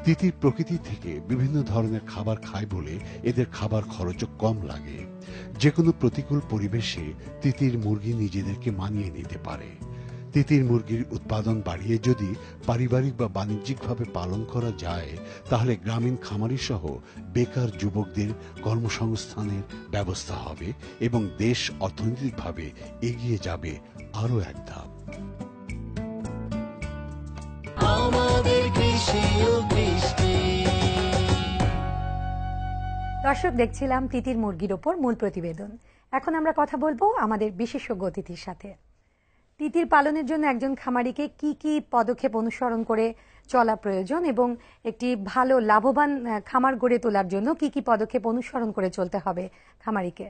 তিতির প্রকৃতি থেকে বিভিন্ন ধরনের খাবার খায় বলে এদের খাবার খরচও কম লাগে। যে কোনো প্রতিকূল পরিবেশে তিতির মুরগি নিজেদেরকে মানিয়ে নিতে পারে। তিতির মুরগির উৎপাদন বাড়িয়ে যদি পারিবারিক বা বাণিজ্যিকভাবে পালন করা যায়, তাহলে গ্রামীণ খামারি সহ বেকার যুবকদের কর্মসংস্থানের ব্যবস্থা হবে এবং দেশ অর্থনৈতিকভাবে এগিয়ে যাবে আরও এক ধাপ। দর্শক, দেখছিলাম তিতির মুরগির ওপর মূল প্রতিবেদন। এখন আমরা কথা বলবো আমাদের বিশেষজ্ঞ অতিথির সাথে। তিতির পালনের জন্য একজন খামারিকে কি কি পদক্ষেপ অনুসরণ করে চলা প্রয়োজন এবং একটি ভালো লাভবান খামার গড়ে তোলার জন্য কি কি পদক্ষেপ অনুসরণ করে চলতে হবে খামারিকে?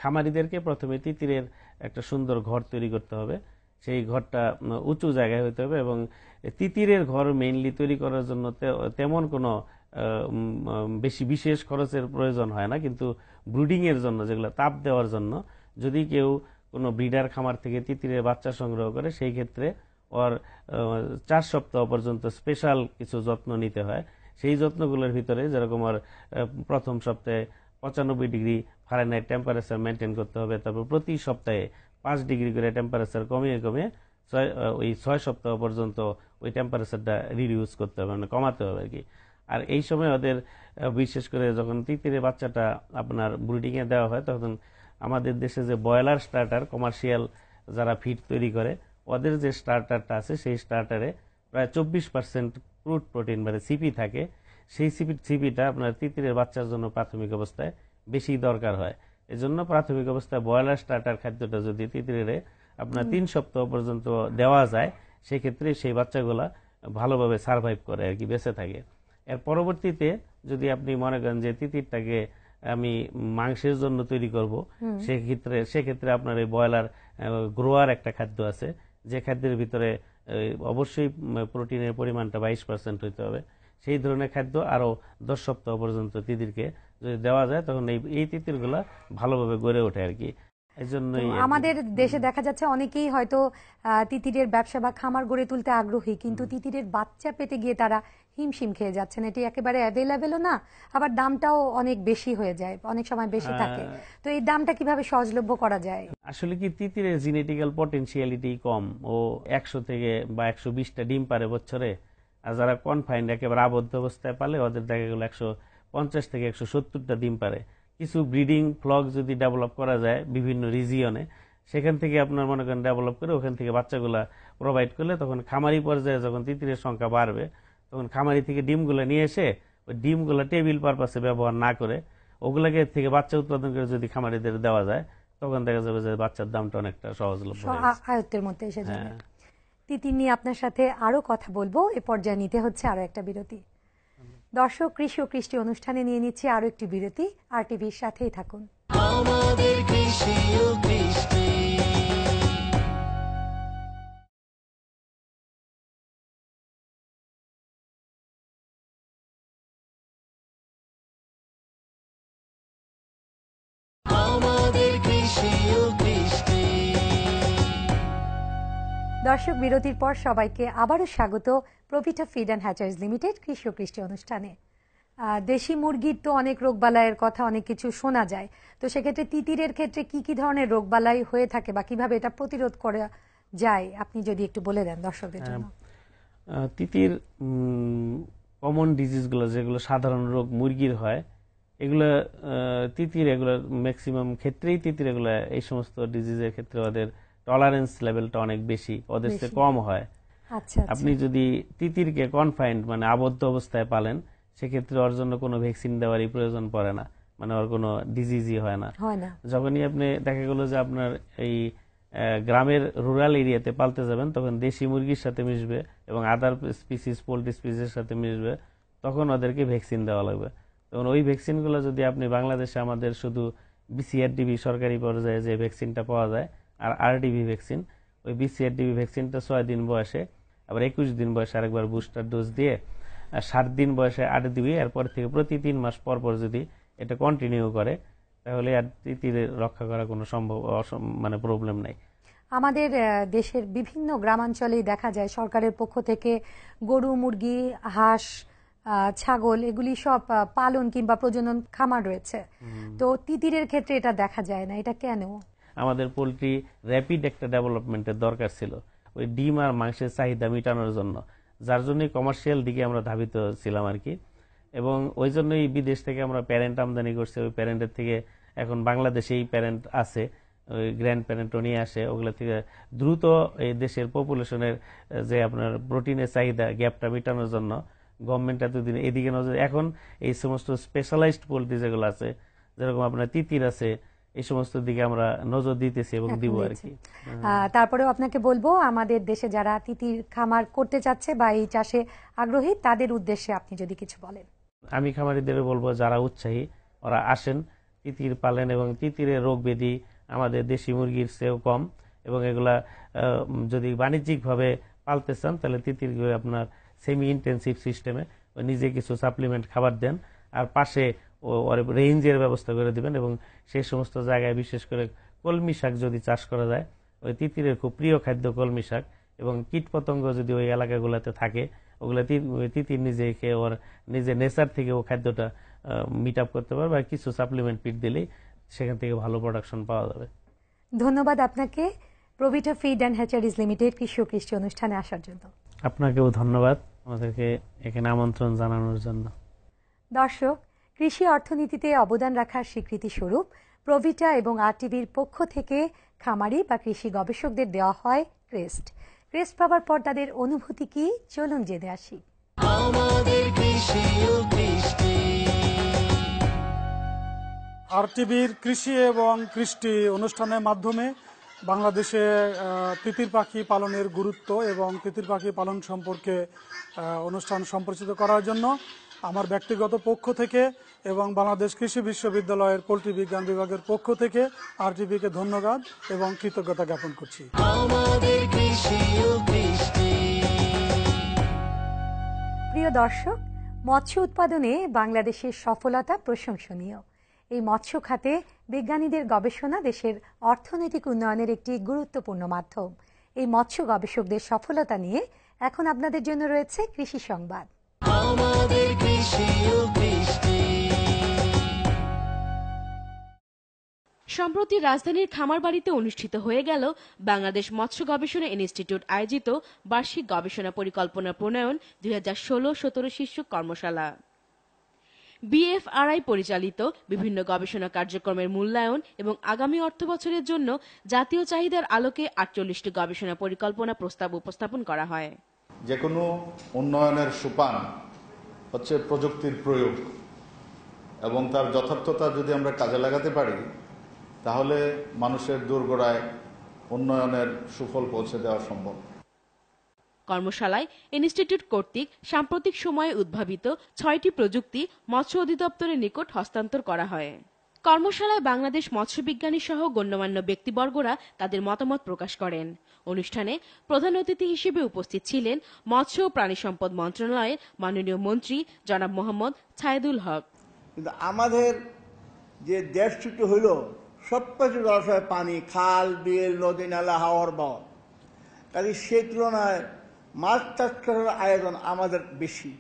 খামারিদেরকে প্রথমে তিতিরের একটা সুন্দর ঘর তৈরি করতে হবে। সেই ঘরটা উঁচু জায়গায় হতে হবে এবং তিতিরের ঘর মেইনলি তৈরি করার জন্য তেমন কোনো বেশি বিশেষ খরচের প্রয়োজন হয় না, কিন্তু ব্রুডিং এর জন্য, যেগুলো তাপ দেওয়ার জন্য, যদি কেউ কোনো ব্রিডার খামার থেকে তিতিরের বাচ্চা সংগ্রহ করে, সেই ক্ষেত্রে ওর 4 সপ্তাহ পর্যন্ত স্পেশাল কিছু যত্ন নিতে হয়। সেই যত্নগুলোর ভিতরে যেরকম ওর প্রথম সপ্তাহে 95 ডিগ্রি ফারেনহাইট টেম্পারেচার মেনটেন করতে হবে। তারপর প্রতি সপ্তাহে 5 ডিগ্রি করে টেম্পারেচার কমিয়ে কমিয়ে 6 সপ্তাহ পর্যন্ত ওই টেম্পারেচারটা রিডিউস করতে হবে, মানে কমাতে হবে আর কি। আর এই সময় ওদের বিশেষ করে যখন তিতিরের বাচ্চাটা আপনার ব্রিডিংয়ে দেওয়া হয়, তখন আমাদের দেশে যে ব্রয়লার স্টার্টার কমার্শিয়াল যারা ফিড তৈরি করে, ওদের যে স্টার্টারটা আছে, সেই স্টার্টারে প্রায় 24% ক্রুড প্রোটিন মানে সিপি থাকে। সেই সিপিটা আপনার তিতিরের বাচ্চার জন্য প্রাথমিক অবস্থায় বেশি দরকার হয়। এজন্য প্রাথমিক অবস্থায় ব্রয়লার স্টার্টার খাদ্যটা যদি তিতিরের আপনার 3 সপ্তাহ পর্যন্ত দেওয়া যায়, সেক্ষেত্রে সেই বাচ্চাগুলা ভালোভাবে সার্ভাইভ করে আর কি, বেঁচে থাকে। এর পরবর্তীতে যদি আপনি মনে করেন যে তিতিরটাকে আমি মাংসের জন্য তৈরি করব, সেক্ষেত্রে আপনার এই ব্রয়লার গ্রোয়ার একটা খাদ্য আছে, যে খাদ্যের ভিতরে অবশ্যই প্রোটিনের পরিমাণটা 22% হইতে হবে। সেই ধরনের খাদ্য আরো 10 সপ্তাহ পর্যন্ত তিতিরকে যদি দেওয়া যায়, তখন এই তিতিরগুলা ভালোভাবে গড়ে ওঠে আর কি। আমাদের দেশে দেখা যাচ্ছে অনেকেই হয়তো তিতিরের ব্যবসা বা খামার গড়ে তুলতে আগ্রহী, কিন্তু তিতিরের বাচ্চা পেতে গিয়ে তারা হিমশিম খেয়ে যাচ্ছেন। এটি একেবারে অ্যাভেলেবেলও না, আবার দামটাও অনেক বেশি হয়ে যায়, অনেক সময় বেশি থাকে। তো এই দামটা কিভাবে সহজলভ্য করা যায়? আসলে কি, তিতিরের জেনেটিক্যাল পটেনশিয়ালিটি কম। ও 100 থেকে বা 120টা ডিম পারে বছরে। আর যারা কনফাইন্ড একেবারে আবদ্ধ অবস্থায় পালে, ওদের দেখা গেল 150 থেকে 170টা ডিম পারে। কিছু ব্রিডিং ফ্লক যদি ডেভেলপ করা যায় বিভিন্ন রিজিয়নে, সেখান থেকে আপনার মনে করেন ডেভেলপ করে ওখান থেকে বাচ্চাগুলা প্রোভাইড করলে, তখন খামারি পর্যায়ে যখন তিতিরের সংখ্যা বাড়বে, তখন খামারি থেকে ডিমগুলা নিয়ে এসে ওই ডিমগুলা টেবিল পারপাসে ব্যবহার না করে ওগুলাকে থেকে বাচ্চা উৎপাদন করে যদি খামারিদের দেওয়া যায়, তখন দেখা যাবে যে বাচ্চার দামটা অনেকটা সহজলভ্য, আয়ত্তের মধ্যে এসে যাবে। তিতির নিয়ে আপনার সাথে আরো কথা বলবো, এ পর্যায়ে নিতে হচ্ছে আরো একটা বিরতি। দর্শক, কৃষি ও কৃষ্টি অনুষ্ঠানে নিয়ে নিচ্ছি আরো একটি বিরতি। RTVর সাথেই থাকুন। আমাদের কৃষি ও কৃষ্টি। দর্শক, বিরতির পর সবাইকে আবারও স্বাগত প্রভিটা ফিড অ্যান্ড হ্যাচারিজ লিমিটেড কৃষি ও কৃষ্টি অনুষ্ঠানে। দেশি মুরগির তো অনেক রোগবালাইয়ের কথা অনেক কিছু শোনা যায়, তো সেক্ষেত্রে তিতিরের ক্ষেত্রে কি কি ধরনের রোগবালাই হয়ে থাকে বা কিভাবে এটা প্রতিরোধ করা যায়, আপনি যদি একটু বলে দেন দর্শকদের জন্য। তিতির কমন ডিজিজগুলো, যেগুলো সাধারণ রোগ মুরগির হয়, এগুলো তিতির এগুলো ম্যাক্সিমাম ক্ষেত্রেই তিতির এগুলো এই সমস্ত ডিজিজের ক্ষেত্রে ওদের টলারেন্স লেভেলটা অনেক বেশি, ওদের চেয়ে কম হয়। আপনি যদি তিতিরকে কনফাইন্ড মানে আবদ্ধ অবস্থায় পালেন, সেক্ষেত্রে ওর জন্য কোনো ভ্যাকসিন দেওয়ারই প্রয়োজন পড়ে না, মানে ওর কোনো ডিজিজই হয় না। যখনই আপনি দেখা গেল যে আপনার এই গ্রামের রুরাল এরিয়াতে পালতে যাবেন, তখন দেশি মুরগির সাথে মিশবে এবং আদার স্পিসিস পোল্ট্রি স্পিসিসের সাথে মিশবে, তখন ওদেরকে ভ্যাকসিন দেওয়া লাগবে। তখন ওই ভ্যাকসিনগুলো যদি আপনি বাংলাদেশে আমাদের শুধু BCRDB সরকারি পর্যায়ে যে ভ্যাকসিনটা পাওয়া যায়, আর RDB ভ্যাকসিন, ওই BCRDB ভ্যাকসিনটা 6 দিন বয়সে, আবার 21 দিন বয়সে আরেকবার বুস্টার ডোজ দিয়ে, আর 7 দিন বয়সে 8 দিবি। এরপর থেকে প্রতি 3 মাস পর পর যদি এটা কন্টিনিউ করে, তাহলে আর তিতিরের রক্ষা করা কোনো মানে প্রবলেম নাই। আমাদের দেশের বিভিন্ন গ্রামাঞ্চলেই দেখা যায় সরকারের পক্ষ থেকে গরু, মুরগি, হাঁস ছাগল এগুলি সব পালন কিংবা প্রজনন খামার রয়েছে, তো তিতিরের ক্ষেত্রে এটা দেখা যায় না, এটা কেন? আমাদের পোলট্রি র্যাপিড একটা ডেভেলপমেন্টের দরকার ছিল ওই ডিম আর মাংসের চাহিদা মেটানোর জন্য, যার জন্যই কমার্শিয়াল দিকে আমরা ধাবিত ছিলাম আর কি। এবং ওই জন্যই বিদেশ থেকে আমরা প্যারেন্ট আমদানি করছি। ওই প্যারেন্টের থেকে এখন বাংলাদেশেই প্যারেন্ট আছে, ওই গ্র্যান্ড প্যারেন্টও নিয়ে আসে। ওগুলো থেকে দ্রুত এই দেশের পপুলেশনের যে আপনার প্রোটিনের চাহিদা গ্যাপটা মেটানোর জন্য গভর্নমেন্ট এতদিন এদিকে নজর, এখন এই সমস্ত স্পেশালাইজড পোলট্রি যেগুলো আছে, যেরকম আপনার তিতির আছে, এই সমস্ত দিকে আমরা নজর দিতেছি এবং দিব আর কি। তারপরেও আপনাকে বলবো, আমাদের দেশে যারা তিতির খামার করতে চাচ্ছে বা এই চাষে আগ্রহী, তাদের উদ্দেশ্যে আপনি যদি কিছু বলেন। আমি খামারিদের বলবো যারা উৎসাহী ওরা আসেন, তিতির পালেন, এবং তিতিরের রোগ ব্যাধি আমাদের দেশি মুরগির চেয়েও কম, এবং এগুলা যদি বাণিজ্যিকভাবে পালতে চান তাহলে তিতিরগুলো আপনার সেমি ইন্টেন্সিভ সিস্টেমে নিজে কিছু সাপ্লিমেন্ট খাবার দেন, আর পাশে রেঞ্জের ব্যবস্থা করে দিবেন। এবং সেই সমস্ত জায়গায় বিশেষ করে কলমি শাক যদি চাষ করা যায়, ওই তিতিরের খুব প্রিয় খাদ্য কলমি শাক, এবং কীটপতঙ্গ যদি ওই এলাকাগুলোতে থাকে ওগুলো তিতির নিজে খেয়ে ওর নিজে নেচার থেকে ও খাদ্যটা মিট আপ করতে পারবে, আর কিছু সাপ্লিমেন্ট ফিড দিলেই সেখান থেকে ভালো প্রোডাকশন পাওয়া যাবে। ধন্যবাদ আপনাকে প্রভিটা ফিড অ্যান্ড হ্যাচারিজ লিমিটেড কৃষি ও কৃষি অনুষ্ঠানে আসার জন্য। আপনাকেও ধন্যবাদ আমাদেরকে এখানে আমন্ত্রণ জানানোর জন্য। দর্শক, কৃষি অর্থনীতিতে অবদান রাখার স্বীকৃতি স্বরূপ প্রভিটা এবং আরটিভির পক্ষ থেকে খামারি বা কৃষি গবেষকদের দেওয়া হয় ক্রেস্ট। ক্রেস্ট পাওয়ার পর তাদের অনুভূতি কি, চলুন জেনে আসি। আরটিভির কৃষি এবং কৃষ্টি অনুষ্ঠানের মাধ্যমে বাংলাদেশে তিতির পাখি পালনের গুরুত্ব এবং তিতির পাখি পালন সম্পর্কে অনুষ্ঠান সম্প্রচারিত করার জন্য আমার ব্যক্তিগত পক্ষ থেকে এবং বাংলাদেশ কৃষি বিশ্ববিদ্যালয়ের পোল্ট্রি বিজ্ঞান বিভাগের পক্ষ থেকে আরটিভিকে ধন্যবাদ এবং কৃতজ্ঞতা জ্ঞাপন করছি। প্রিয় দর্শক, মৎস্য উৎপাদনে বাংলাদেশের সফলতা প্রশংসনীয়। এই মৎস্য খাতে বিজ্ঞানীদের গবেষণা দেশের অর্থনৈতিক উন্নয়নের একটি গুরুত্বপূর্ণ মাধ্যম। এই মৎস্য গবেষকদের সফলতা নিয়ে এখন আপনাদের জন্য রয়েছে কৃষি সংবাদ। সম্প্রতি রাজধানীর খামারবাড়িতে অনুষ্ঠিত হয়ে গেল বাংলাদেশ মৎস্য গবেষণা ইনস্টিটিউট আয়োজিত বার্ষিক গবেষণা পরিকল্পনা প্রণয়ন 2016-17 শীর্ষক কর্মশালা। বিএফআরআই পরিচালিত বিভিন্ন গবেষণা কার্যক্রমের মূল্যায়ন এবং আগামী অর্থবছরের জন্য জাতীয় চাহিদার আলোকে 48টি গবেষণা পরিকল্পনা প্রস্তাব উপস্থাপন করা হয়। যে কোনো উন্নয়নের সোপান হচ্ছে প্রযুক্তির প্রয়োগ, এবং তার যথার্থতা যদি আমরা কাজে লাগাতে পারি তাহলে মানুষের দোরগোড়ায় উন্নয়নের সুফল পৌঁছে দেওয়া সম্ভব। কর্মশালায় ইনস্টিটিউট কর্তৃক সাম্প্রতিক সময়ে উদ্ভাবিত 6টি প্রযুক্তি মৎস্য অধিদপ্তরের নিকট হস্তান্তর করা হয়। কর্মশালায় বাংলাদেশ মৎস্য বিজ্ঞানী সহ গণ্যমান্য ব্যক্তিবর্গরা তাদের মতামত প্রকাশ করেন। অনুষ্ঠানে প্রধান অতিথি হিসেবে উপস্থিত ছিলেন মৎস্য ও প্রাণী সম্পদ মন্ত্রণালয়ের মাননীয় মন্ত্রী জনাব মোহাম্মদ ছায়েদুল হক। কিন্তু আমাদের যে দেশটি হইল সবকিছু জলাশয় পানি, খাল বিল নদী নালা হাওয়ার বাওয়া, কাজে সেই তুলনায় মাছ চাষ করার আয়োজন আমাদের বেশি।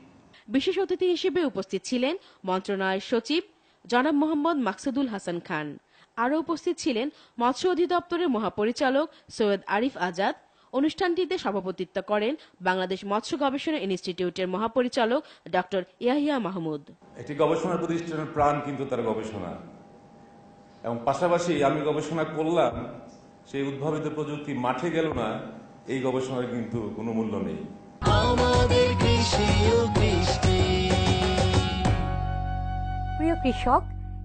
বিশেষ অতিথি হিসেবে উপস্থিত ছিলেন মন্ত্রণালয়ের সচিব জনাব মোহাম্মদ মাকসুদুল হাসান খান। আরও উপস্থিত ছিলেন মৎস্য অধিদপ্তরের মহাপরিচালক সৈয়দ আরিফ আজাদ। অনুষ্ঠানটিতে সভাপতিত্ব করেন বাংলাদেশ মৎস্য গবেষণা ইনস্টিটিউটের মহাপরিচালক ডক্টর ইয়াহিয়া মাহমুদ। একটি গবেষণা প্রতিষ্ঠানের প্রাণ কিন্তু তার গবেষণা, এবং পাশাপাশি আমি গবেষণা করলাম, সেই উদ্ভাবিত প্রযুক্তি মাঠে গেল না, এই গবেষণার কিন্তু কোনো মূল্য নেই। প্রিয় কৃষক,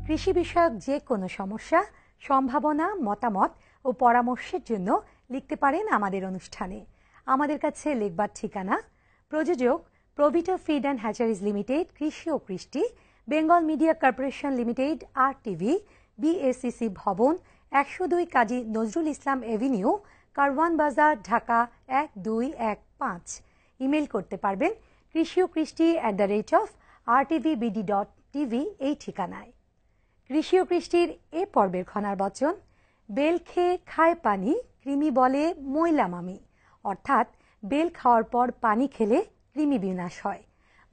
কৃষি বিষয়ক যে কোনো সমস্যা, সম্ভাবনা, মতামত ও পরামর্শের জন্য লিখতে পারেন আমাদের অনুষ্ঠানে। আমাদের কাছে লিখবার ঠিকানা: প্রযোজক প্রভিটা ফিড অ্যান্ড হ্যাচারিজ লিমিটেড, কৃষি ও কৃষ্টি, Bengal media corporation limited, RTV, BSCC ভবন, 102 কাজী নজরুল ইসলাম এভিনিউ, কারওয়ান বাজার, ঢাকা 1215। ইমেল করতে পারবেন কৃষি ও কৃষ্টি @rtvbd.tv এই ঠিকানায়। কৃষি ও কৃষ্টির এ পর্বের খনার বচন: বেল খেয়ে খায় পানি, কৃমি বলে ময়লা মামি। অর্থাৎ বেল খাওয়ার পর পানি খেলে কৃমি বিনাশ হয়।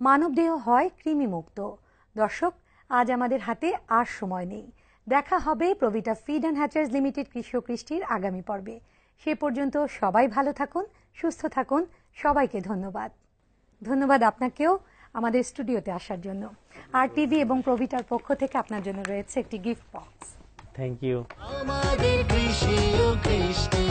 মানবদেহ হয় কৃমিমুক্ত। দর্শক, আজ আমাদের হাতে আর সময় নেই। দেখা হবে প্রভিটা ফিড অ্যান্ড হ্যাচার্স লিমিটেড কৃষি ও কৃষ্টির আগামী পর্বে। সে পর্যন্ত সবাই ভালো থাকুন, সুস্থ থাকুন। সবাইকে ধন্যবাদ। ধন্যবাদ আপনাকেও আমাদের স্টুডিওতে আসার জন্য। আর টিভি এবং প্রভিটার পক্ষ থেকে আপনার জন্য রয়েছে একটি গিফট বক্স। Thank you. আমাদের কৃষি ও কৃষ্টি।